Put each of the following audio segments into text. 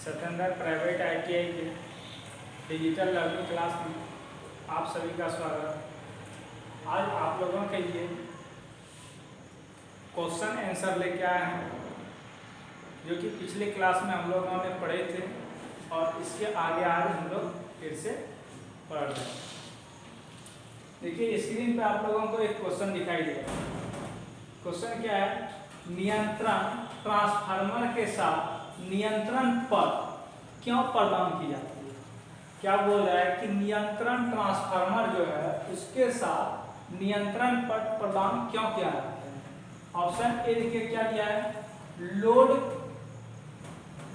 Satyendra private ITI के digital learning class में आप सभी का स्वागत। आज आप लोगों के लिए क्वेश्चन आंसर लेके आए हैं जो कि पिछले क्लास में हम लोगों ने पढ़े थे और इसके आगे आज हम लोग फिर से पढ़ रहे हैं। देखिए स्क्रीन पे आप लोगों को एक क्वेश्चन दिखाई देगा। क्वेश्चन क्या है? नियंत्रण ट्रांसफार्मर के साथ नियंत्रण पद क्यों प्रदान की जाती है? क्या बोल रहा है कि नियंत्रण ट्रांसफार्मर जो है उसके साथ नियंत्रण पद प्रदान क्यों किया जाता है? ऑप्शन ए देखिए क्या दिया है, लोड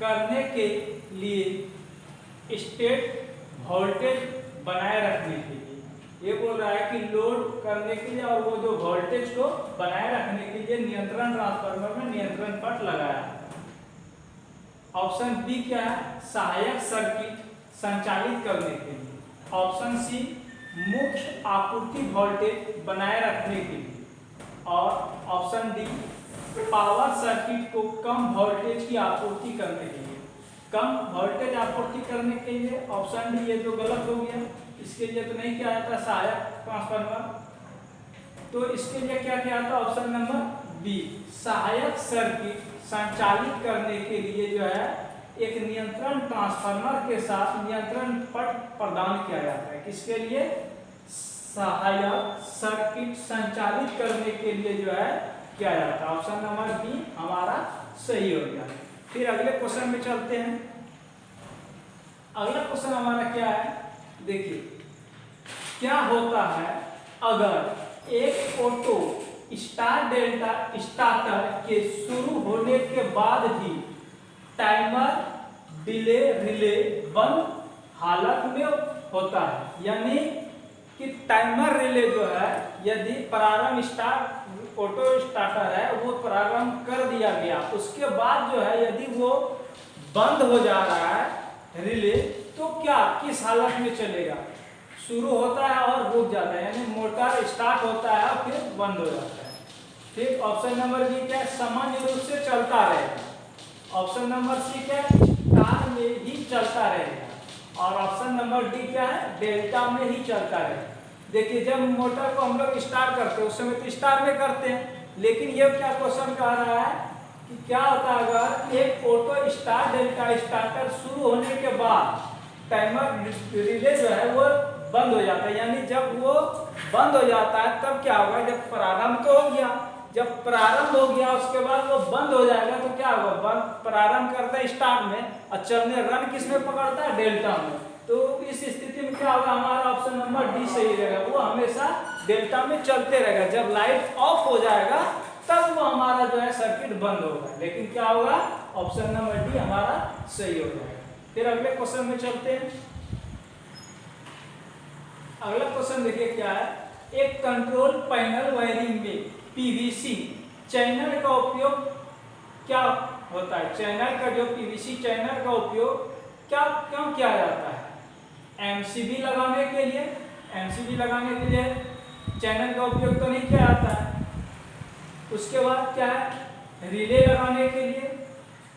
करने के लिए स्टेट वोल्टेज बनाए रखने के लिए। ये बोल रहा है कि लोड करने के लिए और वो जो वोल्टेज को बनाए रखने के लिए नियंत्रण ट्रांसफार्मर में नियंत्रण पद लगाया है। ऑप्शन बी क्या है, सहायक सर्किट संचालित करने के लिए। ऑप्शन सी मुख्य आपूर्ति वोल्टेज बनाए रखने के लिए। और ऑप्शन डी पावर सर्किट को कम वोल्टेज की आपूर्ति करने के लिए। कम वोल्टेज आपूर्ति करने के लिए ऑप्शन डी, ये तो गलत हो गया, इसके लिए तो नहीं किया जाता सहायक ट्रांसफार्मर, तो इसके लिए क्या किया जाता? ऑप्शन नंबर बी, सहायक सर्किट संचालित करने के लिए जो है एक नियंत्रण ट्रांसफार्मर के साथ नियंत्रण पद प्रदान किया जाता है। किसके लिए? सहायक सर्किट संचालित करने के लिए जो है किया जाता है। ऑप्शन नंबर बी हमारा सही हो गया। फिर अगले क्वेश्चन में चलते हैं। अगला क्वेश्चन हमारा क्या है, देखिए क्या होता है अगर एक ऑटो स्टार डेल्टा स्टार्टर के शुरू होने के बाद भी टाइमर डिले रिले बंद हालत में होता है। यानी कि टाइमर रिले जो है यदि प्रारंभ स्टार्ट ऑटो स्टार्टर है वो प्रारंभ कर दिया गया, उसके बाद जो है यदि वो बंद हो जा रहा है रिले, तो क्या किस हालत में चलेगा? शुरू होता है और रुक जाता है, यानी मोटर स्टार्ट होता है और फिर बंद हो जाता है। ठीक, ऑप्शन नंबर बी क्या है, सामान्य रूप से चलता रहेगा। ऑप्शन नंबर सी क्या है, स्टार में ही चलता रहेगा। और ऑप्शन नंबर डी क्या है, डेल्टा में ही चलता रहेगा। देखिए जब मोटर को हम लोग स्टार्ट करते हैं उस समय तो स्टार में करते हैं, लेकिन ये क्या क्वेश्चन कह रहा है कि क्या होता है अगर एक ऑटो स्टार डेल्टा स्टार्टर शुरू होने के बाद टाइमर रिले जो है वो बंद हो जाता है। यानी जब वो बंद हो जाता है तब क्या होगा, जब प्रारंभ तो हो गया, जब प्रारंभ हो गया उसके बाद वो बंद हो जाएगा तो क्या होगा, बंद प्रारंभ करता है स्टार्ट में और चलने रन किस में पकड़ता है, डेल्टा में। तो इस स्थिति में क्या होगा, हमारा ऑप्शन नंबर डी सही रहेगा, वो हमेशा डेल्टा में चलते रहेगा। जब लाइट ऑफ हो जाएगा तब वो हमारा जो है सर्किट बंद होगा। लेकिन क्या होगा, ऑप्शन नंबर डी हमारा सही हो जाएगा। फिर अगले क्वेश्चन में चलते हैं। अगला क्वेश्चन देखिए क्या है, एक कंट्रोल पैनल वायरिंग में पीवीसी चैनल का उपयोग क्या होता है? चैनल का जो पीवीसी चैनल का उपयोग क्या क्यों किया जाता है? एमसीबी लगाने के लिए, एमसीबी लगाने के लिए चैनल का उपयोग तो नहीं किया जाता है। उसके बाद क्या है, रिले लगाने के लिए।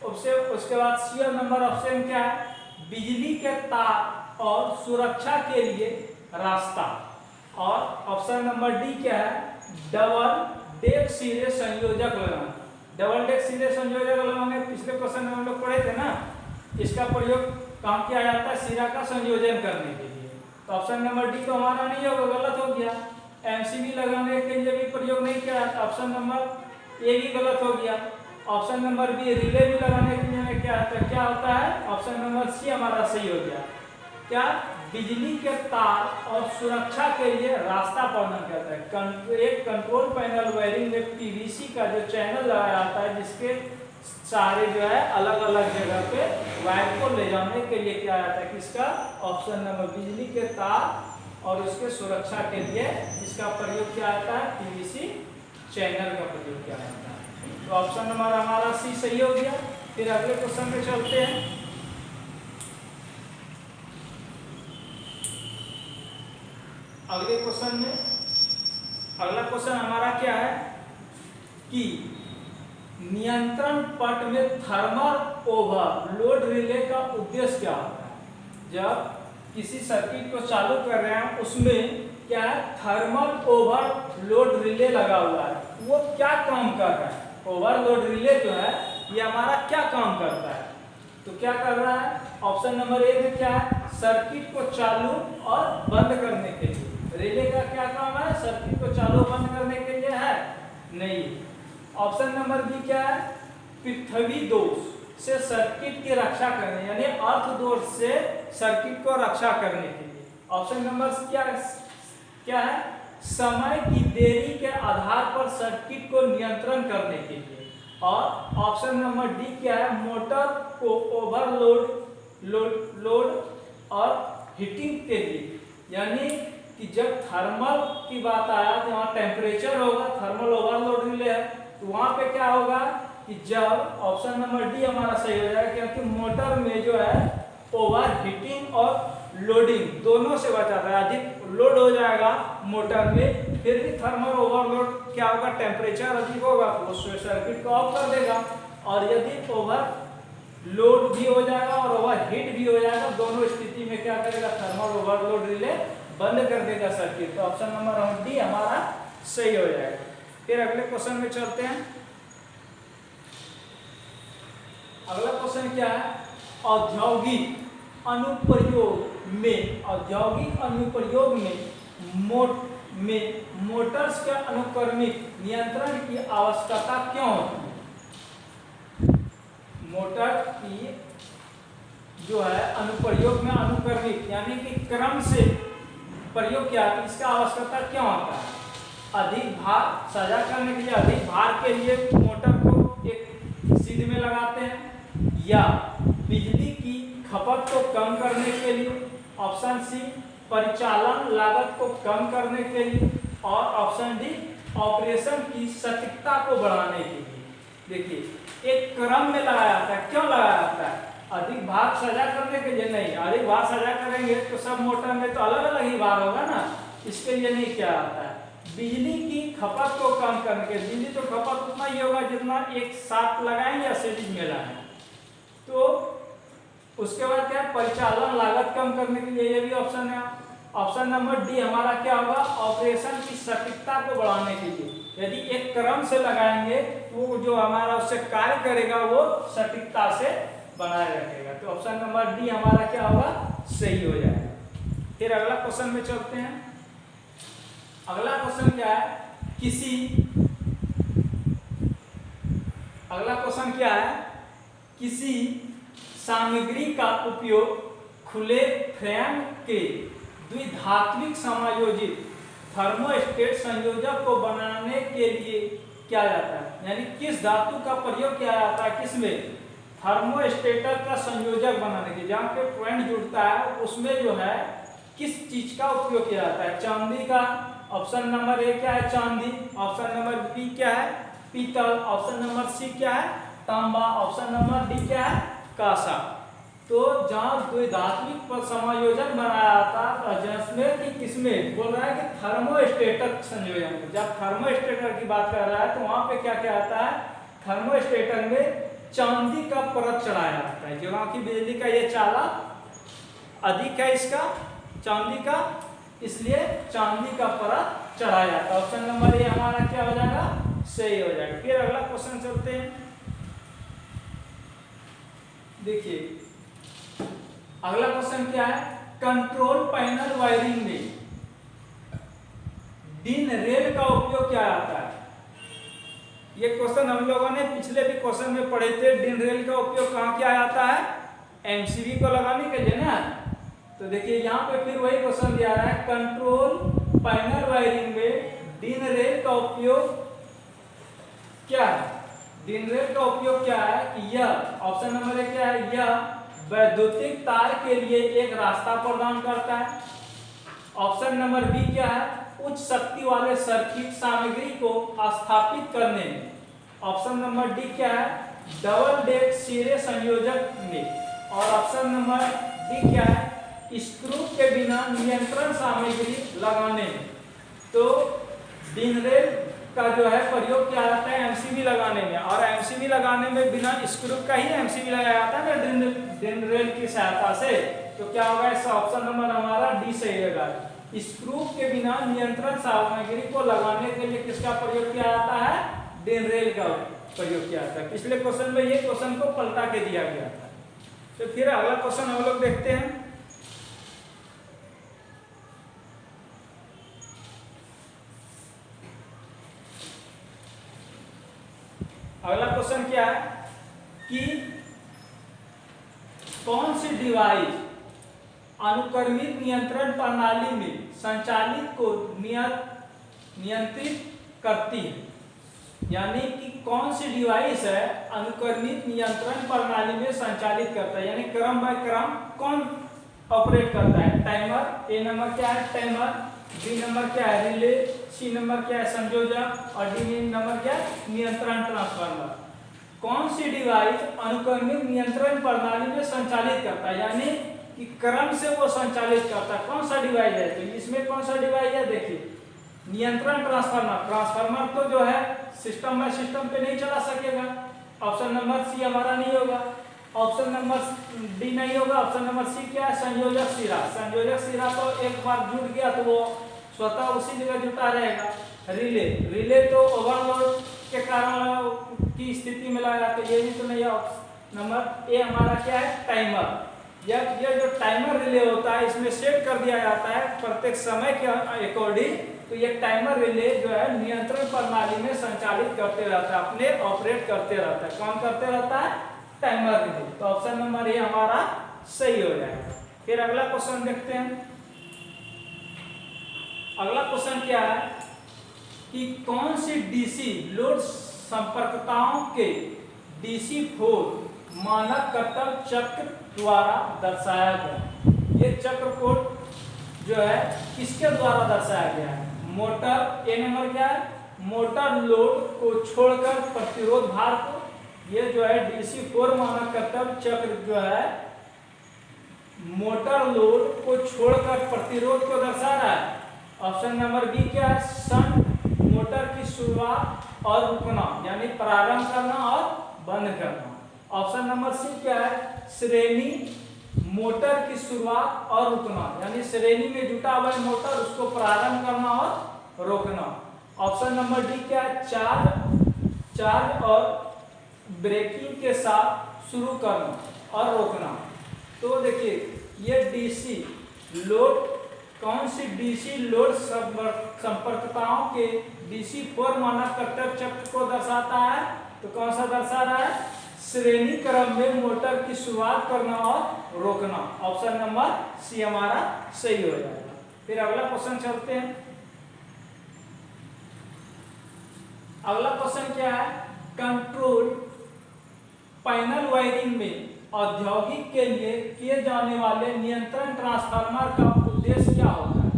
उसके बाद सी नंबर ऑप्शन क्या है, बिजली के तार और सुरक्षा के लिए रास्ता। और ऑप्शन नंबर डी क्या है, डबल डेक सिरे संयोजक लगाना। डबल डेक सिरे संयोजक लगाने पिछले क्वेश्चन में हम लोग पढ़े थे ना, इसका प्रयोग काम किया जाता है सिरा का संयोजन करने के लिए। तो ऑप्शन नंबर डी तो हमारा नहीं होगा, गलत हो गया। एमसीबी लगाने के लिए भी प्रयोग नहीं किया जाता, ऑप्शन नंबर ए भी गलत हो गया। ऑप्शन नंबर बी रिले भी लगाने के लिए क्या होता है, ऑप्शन नंबर सी हमारा सही हो गया। क्या, बिजली के तार और सुरक्षा के लिए रास्ता प्रदान करता है। एक कंट्रोल पैनल वायरिंग में पीवीसी का जो चैनल लगाया जाता है जिसके सारे जो है अलग अलग जगह पे वायर को ले जाने के लिए क्या जाता है, किसका, ऑप्शन नंबर बिजली के तार और उसके सुरक्षा के लिए इसका प्रयोग किया जाता है, पीवीसी चैनल का प्रयोग किया जाता है। तो ऑप्शन नंबर हमारा सी सही हो गया। फिर अगले क्वेश्चन में चलते हैं। अगले क्वेश्चन में अगला क्वेश्चन हमारा क्या है कि नियंत्रण पट में थर्मल ओवरलोड रिले का उद्देश्य क्या होता है? जब किसी सर्किट को चालू कर रहे हैं उसमें क्या है, थर्मल ओवरलोड रिले लगा हुआ है, वो क्या काम कर रहा है? ओवरलोड रिले जो है ये हमारा क्या काम करता है? तो क्या कर रहा है? ऑप्शन नंबर ए में क्या है, सर्किट को चालू और बंद करने के लिए। रिले का क्या काम है? सर्किट को चालू बंद करने के लिए है? नहीं। ऑप्शन नंबर बी क्या है, पृथ्वी दोष से सर्किट की रक्षा करने, यानी अर्थ दोष से सर्किट को रक्षा करने के लिए। ऑप्शन नंबर क्या है, समय की देरी के आधार पर सर्किट को नियंत्रण करने के लिए। और ऑप्शन नंबर डी क्या है, मोटर को लोड और हीटिंग के लिए, यानी कि जब थर्मल की बात आया तो वहाँ टेम्परेचर होगा, थर्मल ओवरलोड रिले है, तो वहाँ पे क्या होगा कि जब ऑप्शन नंबर डी हमारा सही हो जाएगा, क्योंकि मोटर में जो है ओवर हीटिंग और लोडिंग दोनों से बचाता है। अधिक लोड हो जाएगा मोटर में, फिर भी थर्मल ओवरलोड क्या होगा, टेम्परेचर अधिक होगा तो वो सर्किट को ऑफ कर देगा, और यदि ओवर लोड भी हो जाएगा और ओवर हीट भी हो जाएगा, दोनों स्थिति में क्या करेगा, थर्मल ओवरलोड रिले बंद कर देगा सर्किट। तो ऑप्शन नंबर डी हमारा सही हो जाएगा। फिर अगले क्वेश्चन में चलते हैं। अगला क्वेश्चन क्या है, औद्योगिक अनुप्रयोग में मोटर्स के अनुक्रमिक नियंत्रण की आवश्यकता क्यों होती है? मोटर की जो है अनुप्रयोग में अनुक्रमिक यानी कि क्रम से प्रयोग किया है, इसका आवश्यकता क्यों होता है? अधिक भार साझा करने के लिए, अधिक भार के लिए मोटर को एक सीध में लगाते हैं, या बिजली की खपत को कम करने के लिए, ऑप्शन सी परिचालन लागत को कम करने के लिए, और ऑप्शन डी ऑपरेशन की सटीकता को बढ़ाने के लिए। देखिए एक क्रम में लगाया जाता है, क्यों लगाया जाता है? अधिक भार साझा करने के लिए नहीं, अधिक भार साझा करेंगे तो सब मोटर में तो अलग अलग ही भार होगा ना, इसके लिए नहीं किया जाता है। बिजली की खपत को कम करने के, बिजली तो खपत उतना ही होगा जितना एक साथ लगाएंगे या सीरीज में लगाएंगे, तो उसके बाद क्या, परिचालन लागत कम करने के लिए, ये भी ऑप्शन है। ऑप्शन नंबर डी हमारा क्या होगा, ऑपरेशन की सटीकता को बढ़ाने के लिए। यदि एक क्रम से लगाएंगे तो जो हमारा उससे कार्य करेगा वो सटीकता से बनाए रखेगा। तो ऑप्शन नंबर डी हमारा क्या होगा, सही हो जाएगा। फिर अगला क्वेश्चन में चलते हैं। अगला क्वेश्चन क्या है, अगला क्वेश्चन क्या है, किसी सामग्री का उपयोग खुले फ्रेम के द्विधात्विक समायोजित थर्मोस्टेट संयोजक को बनाने के लिए किया जाता है, यानी किस धातु का प्रयोग किया जाता है, किसमें, थर्मोस्टेटर का संयोजक बनाने के, जहाँ पे पॉइंट जुड़ता है उसमें जो है किस चीज का उपयोग किया जाता है? चांदी का। ऑप्शन नंबर ए क्या है, चांदी। ऑप्शन नंबर बी क्या है, पीतल। ऑप्शन नंबर सी क्या है, तांबा। ऑप्शन नंबर डी क्या है, कांसा। तो जहाँ द्विधात्विक समायोजन बनाया जाता है, जिसमें कि किसमें बोल रहा है कि थर्मोस्टेटर संयोजन। जब थर्मोस्टेटर की बात कर रहा है तो वहां पे क्या क्या आता है, थर्मोस्टेटर में चांदी का परत चढ़ाया जाता है, जो कि बिजली का ये चालक अधिक है इसका चांदी का, इसलिए चांदी का परत चढ़ाया जाता है। ऑप्शन नंबर ए हमारा क्या हो जाएगा, सही हो जाएगा। फिर अगला क्वेश्चन चलते हैं। देखिए अगला क्वेश्चन क्या है, कंट्रोल पैनल वायरिंग में डिन रेल का उपयोग क्या आता है? ये क्वेश्चन हम लोगों ने पिछले भी क्वेश्चन में पढ़े थे। डिन रेल का उपयोग कहाँ किया जाता है, एमसीबी को लगाने के लिए ना। तो देखिए यहाँ पे फिर वही क्वेश्चन दिया रहा है, कंट्रोल पैनल वायरिंग में डिन रेल का उपयोग क्या है? डिन रेल का उपयोग क्या है कि यह, ऑप्शन नंबर ए क्या है, यह वैद्युतिक तार के लिए एक रास्ता प्रदान करता है। ऑप्शन नंबर बी क्या है, उच्च शक्ति वाले सर्किट सामग्री को स्थापित करने में। ऑप्शन नंबर डी क्या है, डबल डेक सिरे संयोजक में। और ऑप्शन नंबर डी क्या है, स्क्रू के बिना नियंत्रण सामग्री लगाने में। तो डिन रेल का जो है प्रयोग किया जाता है एमसीबी लगाने में, और एमसीबी लगाने में बिना स्क्रू का ही एमसीबी लगाया जाता है ना ड्रिल रेल की सहायता से। तो क्या होगा, इसका ऑप्शन नंबर हमारा डी सही होगा। स्क्रू के बिना नियंत्रण सामग्री को लगाने के लिए किसका प्रयोग किया जाता है, ड्रिल रेल का प्रयोग किया जाता है। पिछले क्वेश्चन में ये क्वेश्चन को पलटा के दिया गया था। तो फिर अगला क्वेश्चन हम लोग देखते हैं। अगला क्वेश्चन क्या है कि कौन सी डिवाइस अनुक्रमिक नियंत्रण प्रणाली में संचालित को नियंत्रित करती है। यानी कि कौन सी डिवाइस है अनुक्रमिक नियंत्रण प्रणाली में संचालित करता है, यानी क्रम बाय क्रम कौन ऑपरेट करता है। टाइमर, ए नंबर क्या है टाइमर, बी नंबर क्या है रिले, सी नंबर क्या है संयोजक, और डी नंबर क्या है नियंत्रण ट्रांसफार्मर। कौन सी डिवाइस अनुक्रमिक नियंत्रण प्रणाली में संचालित करता है, यानी कि क्रम से वो संचालित करता है। कौन सा डिवाइस है, तो इसमें कौन सा डिवाइस है, देखिए नियंत्रण ट्रांसफार्मर। ट्रांसफार्मर तो जो है सिस्टम बाय सिस्टम पे नहीं चला सकेगा, ऑप्शन नंबर सी हमारा नहीं होगा। ऑप्शन नंबर डी नहीं होगा। ऑप्शन नंबर सी क्या है संयोजक सिरा। संयोजक सिरा तो एक बार जुट गया तो वो स्वतः उसी जगह जुटा रहेगा। रिले, रिले तो ओवरलोड के कारण की स्थिति में लगा, तो ये भी तो नहीं है। नंबर ए हमारा क्या है टाइमर। ये जो टाइमर रिले होता है इसमें सेट कर दिया जाता है प्रत्येक समय के अकॉर्डिंग। तो ये टाइमर रिले जो है नियंत्रण प्रणाली में संचालित करते रहता है, अपने ऑपरेट करते रहता है। कौन करते रहता है, टाइमर रिले। तो ऑप्शन नंबर ए हमारा सही हो जाएगा। फिर अगला क्वेश्चन देखते हैं। अगला क्वेश्चन क्या है कि कौन सी डीसी लोड संपर्कताओं के डीसी 4 मानक कर्तव्य चक्र द्वारा दर्शाया गया। ये चक्र कोड जो है किसके द्वारा दर्शाया गया है, मोटर, ए नंबर क्या है मोटर लोड को छोड़कर प्रतिरोध भार को। ये जो है डीसी 4 मानक कर्तव्य चक्र जो है मोटर लोड को छोड़कर प्रतिरोध को दर्शा रहा है। ऑप्शन नंबर बी क्या है शंट मोटर की शुरुआत और रुकना, यानी प्रारंभ करना और बंद करना। ऑप्शन नंबर सी क्या है श्रेणी मोटर की शुरुआत और रुकना, यानी श्रेणी में जुटा हुआ मोटर उसको प्रारंभ करना और रोकना। ऑप्शन नंबर डी क्या है चार्ज और ब्रेकिंग के साथ शुरू करना और रोकना। तो देखिए ये डीसी लोड, कौन सी डीसी लोड संपर्कताओं के डीसी 4 मानक कर्तव्य चक्र को दर्शाता है, तो कौन सा दर्शा रहा है श्रेणी क्रम में मोटर की शुरुआत करना और रोकना। ऑप्शन नंबर सी हमारा सही हो जाएगा। फिर अगला क्वेश्चन चलते हैं। अगला क्वेश्चन क्या है कंट्रोल पैनल वायरिंग में औद्योगिक के लिए किए जाने वाले नियंत्रण ट्रांसफार्मर का उद्देश्य क्या होता है।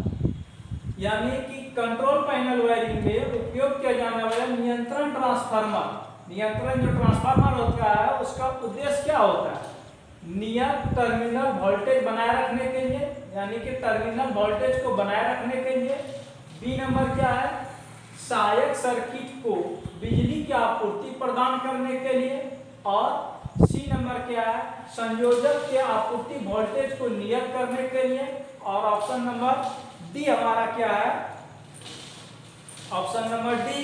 यानी कि कंट्रोल पैनल वायरिंग में उपयोग किया जाने वाला नियंत्रण ट्रांसफार्मर, नियंत्रण जो ट्रांसफार्मर होता है उसका उद्देश्य क्या होता है, नियत टर्मिनल वोल्टेज बनाए रखने के लिए, यानी कि टर्मिनल वोल्टेज को बनाए रखने के लिए। बी नंबर क्या है सहायक सर्किट को बिजली की आपूर्ति प्रदान करने के लिए, और सी नंबर क्या है संयोजक के आपूर्ति वोल्टेज को नियत करने के लिए। और ऑप्शन नंबर डी हमारा क्या है ऑप्शन नंबर डी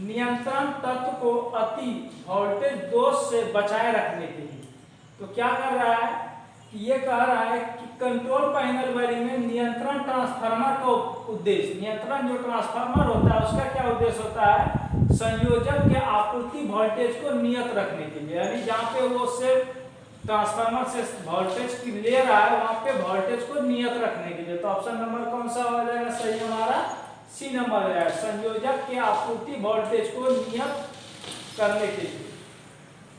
नियंत्रण तत्व को अति वोल्टेज दोष से बचाए रखने के लिए। तो क्या कर रहा है कि ये कह रहा है कि कंट्रोल पैनल वायरिंग में नियंत्रण ट्रांसफार्मर का उद्देश्य, नियंत्रण जो ट्रांसफार्मर होता है उसका क्या उद्देश्य होता है संयोजक के आपूर्ति वोल्टेज को नियत रखने के लिए, यानी जहाँ पे वो से ट्रांसफार्मर से वोल्टेज की ले रहा है वहाँ पे वोल्टेज को नियत रखने के लिए। तो ऑप्शन नंबर कौन सा हो जाएगा सही हमारा सी नंबर है संयोजक के आपूर्ति वोल्टेज को नियत करने के लिए।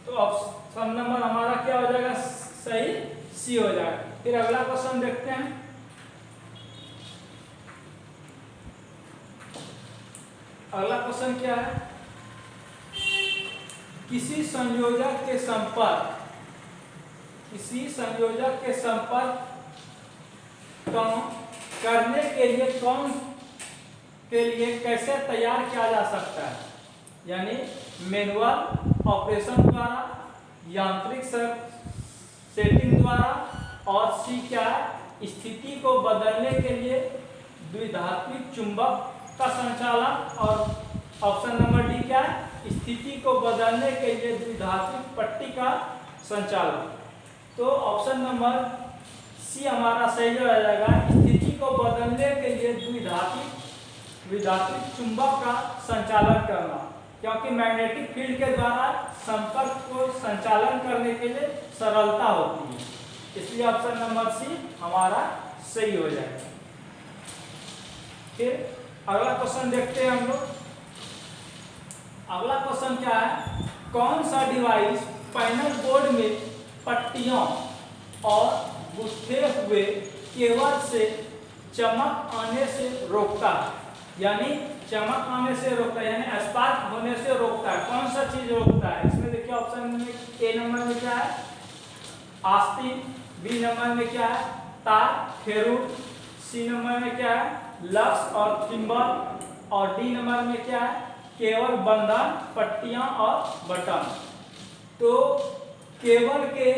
तो ऑप्शन नंबर हमारा क्या हो जाएगा सही सी हो जाएगा। फिर अगला क्वेश्चन देखते हैं। अगला क्वेश्चन क्या है किसी संयोजक के संपर्क करने के लिए के लिए कैसे तैयार किया जा सकता है, यानी मैनुअल ऑपरेशन द्वारा, यांत्रिक सेटिंग द्वारा, और सी क्या है, स्थिति को बदलने के लिए द्विधात्विक चुंबक का संचालन, और ऑप्शन नंबर डी क्या है, स्थिति को बदलने के लिए द्विधात्विक पट्टी का संचालन। तो ऑप्शन नंबर सी हमारा सही हो जाएगा, स्थिति को बदलने के लिए द्विधात्विक चुंबक का संचालन करना, क्योंकि मैग्नेटिक फील्ड के द्वारा संपर्क को संचालन करने के लिए सरलता होती है, इसलिए ऑप्शन नंबर सी हमारा सही हो जाएगा। फिर अगला क्वेश्चन देखते हैं हम लोग। अगला क्वेश्चन क्या है, कौन सा डिवाइस पैनल बोर्ड में पट्टियों और गुथे हुए केबल से चमक आने से रोकता है, यानी चमक आने से रोकता है, यानी स्पार्क होने से रोकता है। कौन सा चीज रोकता है? इसमें देखिए ऑप्शन में ए नंबर में क्या है, आस्तीन, बी नंबर में क्या है, तार फेरुट, सी नंबर में क्या है, लक्स और थिम्बल, और डी नंबर में क्या है, केबल बंधन, पट्टियां और बटन। तो केबल के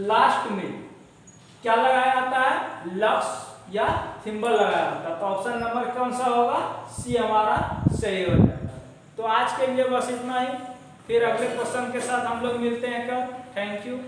लास्ट में क्या लगाया जाता है, लक्स या थिम्बल लगाया जाता है। तो ऑप्शन नंबर कौन सा होगा, सी हमारा सही हो जाएगा। तो आज के लिए बस इतना ही, फिर अगले क्वेश्चन के साथ हम लोग मिलते हैं कल। Thank you.